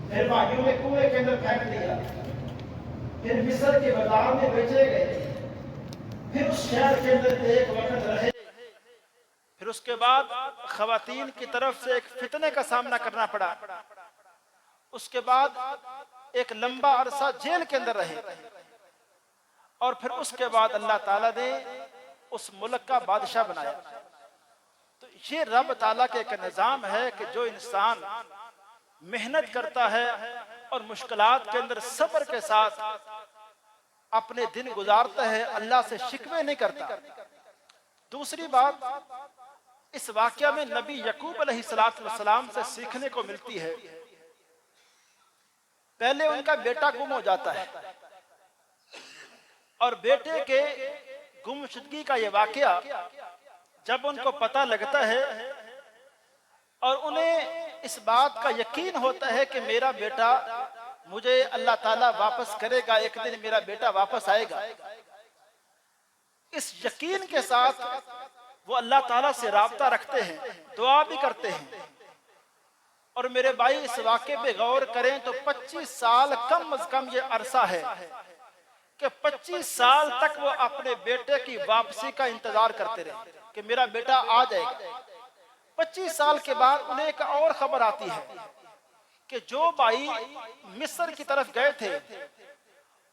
پھر بھائیوں نے کنویں کے اندر پھینک دیا، پھر مصر کے بازار میں بیچے گئے، پھر اس شہر کے اندر ایک وقت رہے، پھر اس کے بعد خواتین کی طرف سے ایک فتنے کا سامنا کرنا پڑا، اس کے بعد ایک لمبا عرصہ جیل کے اندر رہے، اور پھر اس کے بعد اللہ تعالیٰ نے اس ملک کا بادشاہ بنایا۔ تو یہ رب تعالیٰ کا ایک نظام ہے کہ جو انسان محنت کرتا ہے اور مشکلات کے اندر صبر کے ساتھ اپنے دن گزارتا ہے، اللہ سے شکوے نہیں کرتا۔ دوسری بات اس واقعہ میں نبی یعقوب علیہ السلام سے سیکھنے کو ملتی ہے۔ پہلے ان کا بیٹا گم ہو جاتا ہے، اور بیٹے کے گمشدگی کا یہ واقعہ جب ان کو پتہ لگتا ہے اور انہیں اس بات کا یقین ہوتا ہے کہ میرا بیٹا مجھے اللہ تعالیٰ واپس کرے گا، ایک دن میرا بیٹا واپس آئے گا، اس یقین کے ساتھ وہ اللہ تعالیٰ سے رابطہ رکھتے ہیں، دعا بھی کرتے ہیں۔ اور میرے بھائی اس واقعے پہ غور کریں تو 25 سال کم از کم یہ عرصہ ہے کہ 25 سال تک وہ اپنے بیٹے کی واپسی کا انتظار کرتے رہے کہ میرا بیٹا آ جائے گا۔ 25 سال کے بعد انہیں ایک اور خبر آتی ہے کہ جو بھائی مصر کی طرف گئے تھے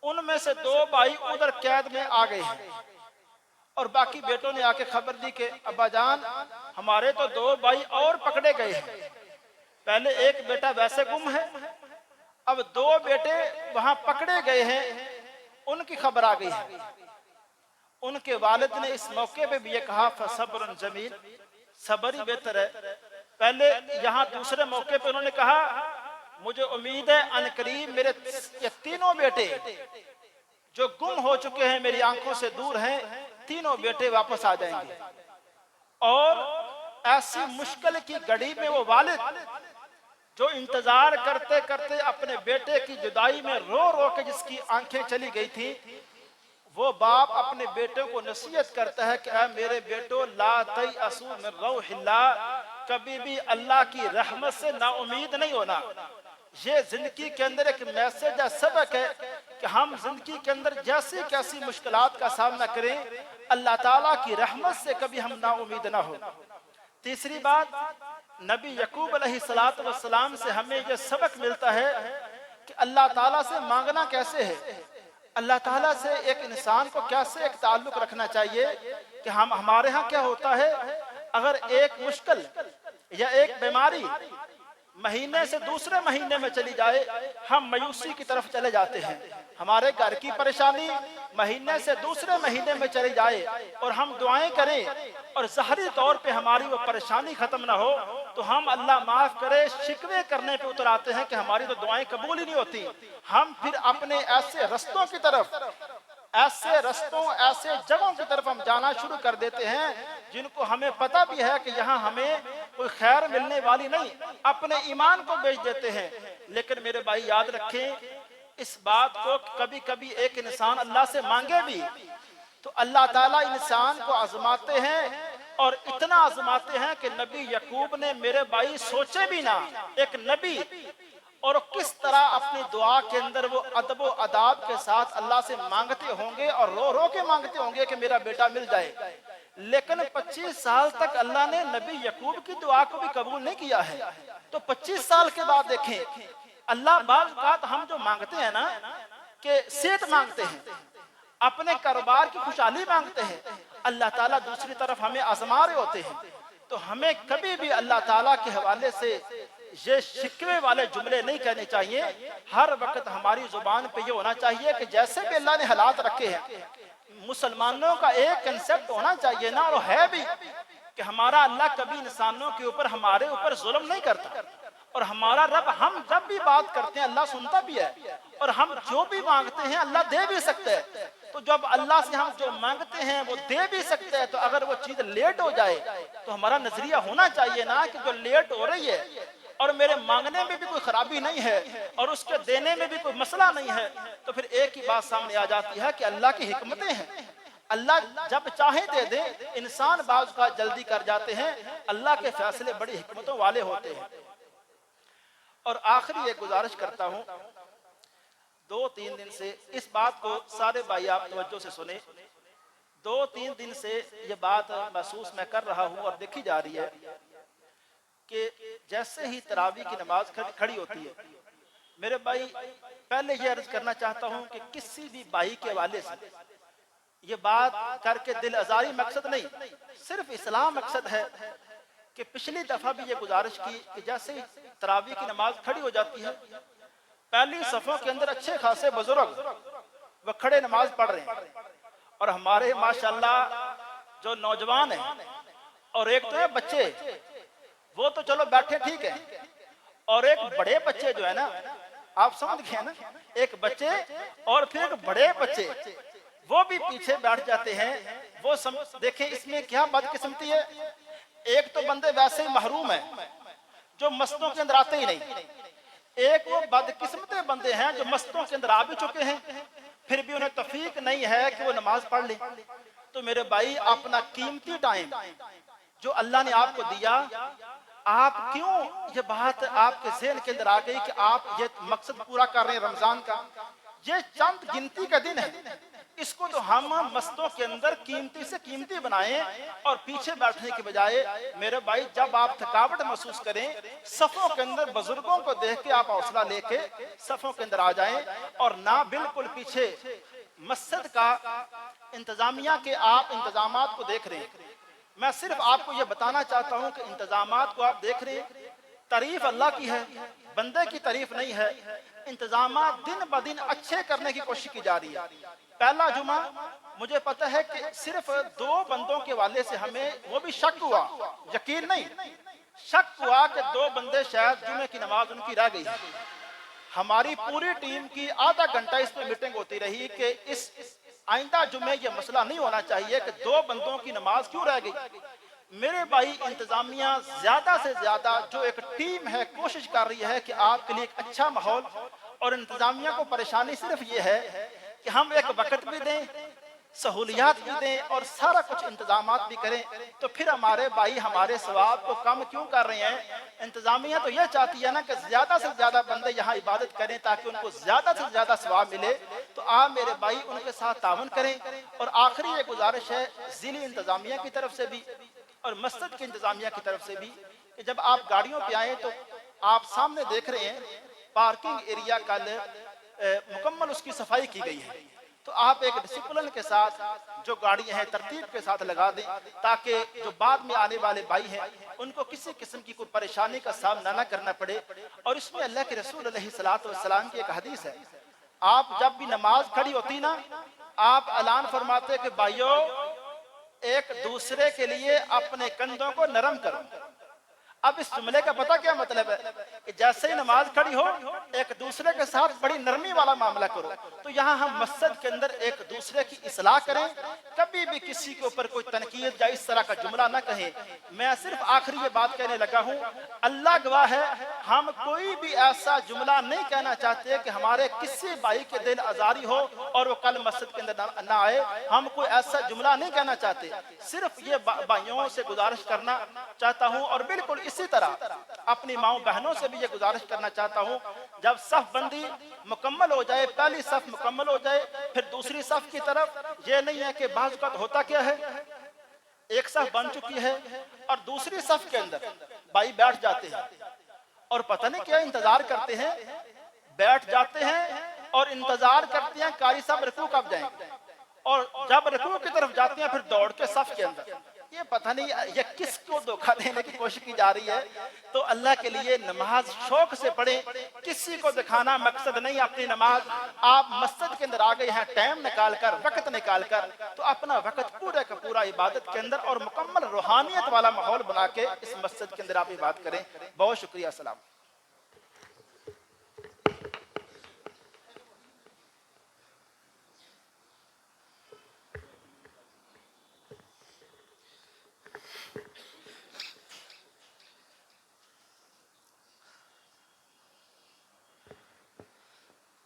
ان میں سے 2 بھائی ادھر قید میں آ گئے ہیں، اور باقی بیٹوں نے آ کے خبر دی کہ ابا جان ہمارے تو 2 بھائی اور پکڑے گئے ہیں، پہلے ایک بیٹا ویسے گم ہے، اب 2 بیٹے وہاں پکڑے گئے ہیں، ان کی خبر آ گئی ہے۔ ان کے والد نے اس موقع پہ بھی یہ کہا فصبر جمیل، صبر ہی بہتر ہے۔ پہلے یہاں دوسرے موقع پہ انہوں نے کہا مجھے امید ہے ان قریب میرے یہ تینوں بیٹے جو گم ہو چکے ہیں میری آنکھوں سے دور ہیں، تینوں بیٹے واپس آ جائیں گے۔ اور ایسی مشکل کی گھڑی میں وہ والد جو انتظار کرتے کرتے اپنے بیٹے کی جدائی میں رو رو کے جس کی آنکھیں چلی گئی تھی، وہ باپ اپنے بیٹوں کو نصیحت کرتا ہے کہ اے میرے بیٹو لا تیأسوا من روح اللہ، کبھی بھی اللہ کی رحمت سے نا امید نہیں ہونا۔ یہ زندگی کے اندر ایک میسج ہے، سبق ہے کہ ہم زندگی کے اندر جیسی کیسی مشکلات کا سامنا کریں، اللہ تعالیٰ کی رحمت سے کبھی ہم نا امید نہ ہو۔ تیسری بات نبی یعقوب علیہ السلام سے ہمیں یہ سبق ملتا ہے کہ اللہ تعالیٰ سے مانگنا کیسے ہے، اللہ تعالیٰ سے ایک انسان کو کیسے ایک تعلق رکھنا چاہیے کہ ہمارے ہاں کیا ہوتا ہے، اگر ایک مشکل یا ایک بیماری مہینے سے دوسرے مہینے میں چلی جائے ہم مایوسی کی طرف چلے جاتے ہیں، ہمارے گھر کی پریشانی مہینے سے دوسرے مہینے میں چلی جائے اور ہم دعائیں کریں اور ظاہری طور پہ ہماری وہ پریشانی ختم نہ ہو تو ہم اللہ معاف کرے شکوے کرنے پہ اتر آتے ہیں کہ ہماری تو دعائیں قبول ہی نہیں ہوتی۔ ہم پھر اپنے ایسے رستوں کی طرف، ایسے جگہوں کی طرف ہم جانا شروع کر دیتے ہیں جن کو ہمیں پتہ بھی ہے کہ یہاں ہمیں کوئی خیر ملنے والی نہیں، اپنے ایمان کو بیچ دیتے ہیں۔ لیکن میرے بھائی یاد رکھیں اس بات کو، کبھی کبھی ایک انسان اللہ سے مانگے بھی تو اللہ تعالیٰ انسان کو آزماتے ہیں، اور اتنا آزماتے ہیں کہ نبی یعقوب نے میرے بھائی سوچے بھی نہ، ایک نبی اور کس طرح اپنی دعا کے اندر وہ ادب و آداب کے ساتھ اللہ سے مانگتے ہوں گے اور رو رو کے مانگتے ہوں گے کہ میرا بیٹا مل جائے۔ لیکن 25 سال تک اللہ نے نبی یعقوب کی دعا کو بھی قبول نہیں کیا ہے، تو 25 سال کے بعد دیکھیں اللہ بعض اوقات ہم جو مانگتے ہیں نا کہ صحت مانگتے ہیں، اپنے کاروبار کی خوشحالی مانگتے ہیں، اللہ تعالیٰ دوسری طرف ہمیں آزما رہے ہوتے ہیں، تو ہمیں کبھی بھی اللہ تعالیٰ کے حوالے سے یہ شکوے والے جملے نہیں کہنے چاہیے۔ ہر وقت ہماری زبان پہ یہ ہونا چاہیے کہ جیسے بھی اللہ نے حالات رکھے ہیں، مسلمانوں کا ایک کنسپٹ ہونا چاہیے نا، اور ہے بھی کہ ہمارا اللہ کبھی انسانوں کے اوپر ہمارے اوپر ظلم نہیں کرتا، اور ہمارا رب ہم جب بھی بات کرتے ہیں اللہ سنتا بھی ہے، اور ہم جو بھی مانگتے ہیں اللہ دے بھی سکتے ہیں۔ تو جب اللہ سے ہم جو مانگتے ہیں وہ دے بھی سکتے ہیں، تو اگر وہ چیز لیٹ ہو جائے تو ہمارا نظریہ ہونا چاہیے نا کہ جو لیٹ ہو رہی ہے اور میرے مانگنے میں بھی کوئی خرابی نہیں ہے اور اس کے دینے میں بھی کوئی مسئلہ نہیں ہے، تو پھر ایک ہی بات سامنے آ جاتی ہے کہ اللہ کی حکمتیں ہیں، اللہ جب چاہے دے دے، انسان بعض کا جلدی کر جاتے ہیں، اللہ کے فیصلے بڑی حکمتوں والے ہوتے ہیں۔ اور آخری ایک گزارش کرتا ہوں، 2-3 دن سے اس بات کو سارے بھائی آپ توجہ سے سنیں، 2-3 دن سے یہ بات محسوس میں کر رہا ہوں اور دیکھی جا رہی ہے کہ جیسے ہی تراویح کی نماز کھڑی ہوتی ہے، میرے بھائی پہلے یہ عرض کرنا چاہتا ہوں کہ کسی بھی بھائی کے والے سے یہ بات کر کے دل آزاری مقصد نہیں، صرف اسلام مقصد ہے کہ پچھلی دفعہ بھی یہ گزارش کی کہ جیسے ہی تراویح کی نماز کھڑی ہو جاتی ہے، پہلی صفوں کے اندر اچھے خاصے بزرگ وہ کھڑے نماز پڑھ رہے ہیں، اور ہمارے ماشاءاللہ جو نوجوان ہیں اور ایک تو ہے بچے، وہ تو چلو بیٹھے ٹھیک ہے، اور ایک بڑے بچے جو ہے نا، آپ سمجھ گئے نا، ایک بچے اور پھر ایک بڑے بچے وہ بھی پیچھے بیٹھ جاتے ہیں۔ وہ دیکھیں اس میں کیا بدقسمتی ہے، ایک تو بندے ویسے ہی محروم ہیں جو مسجدوں کے اندر آتے ہی نہیں، ایک وہ بدقسمتے بندے ہیں جو مسجدوں کے اندر آ بھی چکے ہیں پھر بھی انہیں توفیق نہیں ہے کہ وہ نماز پڑھ لیں۔ تو میرے بھائی اپنا قیمتی ٹائم جو اللہ نے آپ کو دیا، آپ کیوں یہ بات آپ کے ذہن کے اندر آ گئی کہ آپ یہ مقصد پورا کر رہے ہیں رمضان کا، یہ چند گنتی کا دن ہے، اس کو تو ہم مسجدوں کے اندر قیمتی سے قیمتی بنائیں اور پیچھے بیٹھنے کے بجائے میرے بھائی جب آپ تھکاوٹ محسوس کریں صفوں کے اندر بزرگوں کو دیکھ کے آپ حوصلہ لے کے صفوں کے اندر آ جائیں، اور نہ بالکل پیچھے مسجد کا انتظامیہ کے آپ انتظامات کو دیکھ رہے ہیں۔ میں صرف آپ کو یہ بتانا چاہتا ہوں کہ انتظامات کو آپ دیکھ رہے ہیں، تعریف اللہ کی ہے، بندے کی تعریف نہیں ہے، انتظامات دن بدن اچھے کرنے کی کوشش کی جا رہی ہے۔ پہلا جمعہ مجھے پتہ ہے کہ صرف 2 بندوں کے والے سے ہمیں وہ بھی شک ہوا، یقین نہیں، شک ہوا کہ 2 بندے شاید جمعے کی نماز ان کی رہ گئی۔ ہماری پوری ٹیم کی آدھا گھنٹہ اس پہ میٹنگ ہوتی رہی کہ اس آئندہ جمعے یہ مسئلہ نہیں ہونا چاہیے کہ 2 بندوں کی نماز کیوں رہ گئی۔ میرے بھائی انتظامیہ زیادہ سے زیادہ جو ایک ٹیم ہے کوشش کر رہی ہے کہ آپ کے لیے ایک اچھا ماحول، اور انتظامیہ کو پریشانی صرف یہ ہے کہ ہم ایک وقت بھی دیں، سہولیات بھی دیں اور سارا کچھ انتظامات بھی کریں، تو پھر ہمارے بھائی ہمارے ثواب کو کم کیوں کر رہے ہیں؟ انتظامیہ تو یہ چاہتی ہے نا کہ زیادہ سے زیادہ بندے یہاں عبادت کریں تاکہ ان کو زیادہ سے زیادہ ثواب ملے، تو آپ میرے بھائی ان کے ساتھ تعاون کریں۔ اور آخری یہ گزارش ہے ضلعی انتظامیہ کی طرف سے بھی اور مسجد کی انتظامیہ کی طرف سے بھی کہ جب آپ گاڑیوں پہ آئیں تو آپ سامنے دیکھ رہے ہیں پارکنگ ایریا کل مکمل اس کی صفائی کی گئی ہے، تو آپ ایک ڈسپلن کے ساتھ جو گاڑیاں ہیں ترتیب کے ساتھ لگا دیں تاکہ جو بعد میں آنے والے بھائی ہیں ان کو کسی قسم کی کوئی پریشانی کا سامنا نہ کرنا پڑے۔ اور اس میں اللہ کے رسول علیہ السلام کی ایک حدیث ہے، آپ جب بھی نماز کھڑی ہوتی نا آپ اعلان فرماتے کہ بھائیو ایک دوسرے کے لیے اپنے کندھوں کو نرم کرو۔ اب اس جملے کا پتہ کیا مطلب ہے کہ جیسے ہی نماز کھڑی ہو ایک دوسرے کے ساتھ بڑی نرمی والا معاملہ کرو۔ تو یہاں ہم مسجد کے اندر ایک دوسرے کی اصلاح کریں، کبھی بھی کسی کے اوپر کوئی تنقید یا اس طرح کا جملہ نہ کہیں۔ میں صرف آخری یہ بات کہنے لگا ہوں، اللہ گواہ ہے ہم کوئی بھی ایسا جملہ نہیں کہنا چاہتے کہ ہمارے کسی بھائی کے دل آزاری ہو اور وہ کل مسجد کے اندر نہ آئے، ہم کوئی ایسا جملہ نہیں کہنا چاہتے، صرف یہ بھائیوں سے گزارش کرنا چاہتا ہوں۔ اور بالکل اسی طرح اپنی ماؤں بہنوں سے بھی یہ گزارش کرنا چاہتا ہوں، جب صف بندی مکمل ہو جائے، پہلی صف مکمل ہو جائے پھر دوسری صف کی طرف، یہ نہیں ہے کہ بعض اوقات ہوتا کیا ہے ایک صف بن چکی ہے اور دوسری صف کے اندر بھائی بیٹھ جاتے ہیں اور پتہ نہیں کیا انتظار کرتے ہیں، بیٹھ جاتے ہیں اور انتظار کرتے ہیں قاری صاحب رکوع کب جائیں گے، اور جب رکوع کی طرف جاتے ہیں پھر دوڑ کے صف کے اندر۔ یہ پتہ نہیں یہ کس کو دھوکہ دینے کی کوشش کی جا رہی ہے۔ تو اللہ کے لیے نماز شوق سے پڑھیں، کسی کو دکھانا مقصد نہیں اپنی نماز۔ آپ مسجد کے اندر آ گئے ہیں ٹائم نکال کر، وقت نکال کر، تو اپنا وقت پورے کا پورا عبادت کے اندر اور مکمل روحانیت والا ماحول بنا کے اس مسجد کے اندر آپ عبادت کریں۔ بہت شکریہ، السلام۔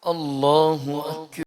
اللہ اکبر۔